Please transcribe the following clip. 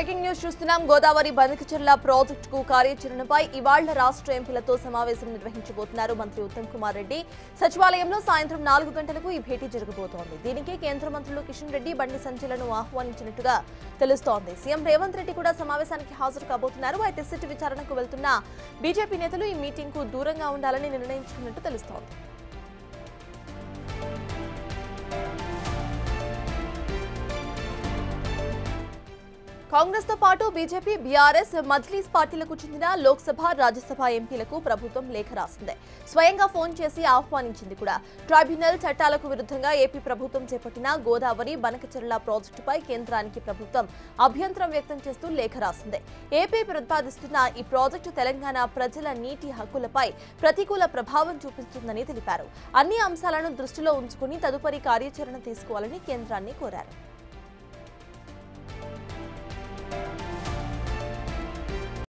Breaking news చూస్తున్నాం. గోదావరి బనకచెర్ల ప్రాజెక్టుకు కార్యాచరణపై ఇవాళ రాష్ట్ర ఎంపీలతో సమావేశం నిర్వహించబోతున్నారు మంత్రి ఉత్తమ్ కుమార్ రెడ్డి. సచివాలయంలో సాయంత్రం 4 గంటలకు ఈ భేటీ జరగబోతోంది. దీనికి కేంద్ర మంత్రులు కిషన్ రెడ్డి, బండి సంజయ్లను ఆహ్వానించినట్టుగా తెలుస్తోంది. సీఎం రేవంత్ రెడ్డి కూడా సమావేశానికి హాజరు కాబోతున్నారు. అయితే సిట్ విచారణకు వెళ్తున్న బీజేపీ నేతలు ఈ మీటింగ్ కు దూరంగా ఉండాలని నిర్ణయించుకున్నట్టు తెలుస్తోంది. కాంగ్రెస్ తో పాటు బీజేపీ, బీఆర్ఎస్, మజ్లీస్ పార్టీలకు చెందిన లోక్సభ, రాజ్యసభ ఎంపీలకు ప్రభుత్వం లేఖ రాసింది. స్వయంగా ఫోన్ చేసి ఆహ్వానించింది కూడా. ట్రైబ్యునల్ చట్టాలకు విరుద్ధంగా ఏపీ ప్రభుత్వం చేపట్టిన గోదావరి బనకచెర్ల ప్రాజెక్టుపై కేంద్రానికి ప్రభుత్వం అభ్యంతరం వ్యక్తం చేస్తూ లేఖ రాసింది. ఏపీ ప్రతిపాదిస్తున్న ఈ ప్రాజెక్టు తెలంగాణ ప్రజల నీటి హక్కులపై ప్రతికూల ప్రభావం చూపిస్తుందని తెలిపారు. అన్ని అంశాలను దృష్టిలో ఉంచుకుని తదుపరి కార్యాచరణ తీసుకోవాలని కేంద్రాన్ని కోరారు.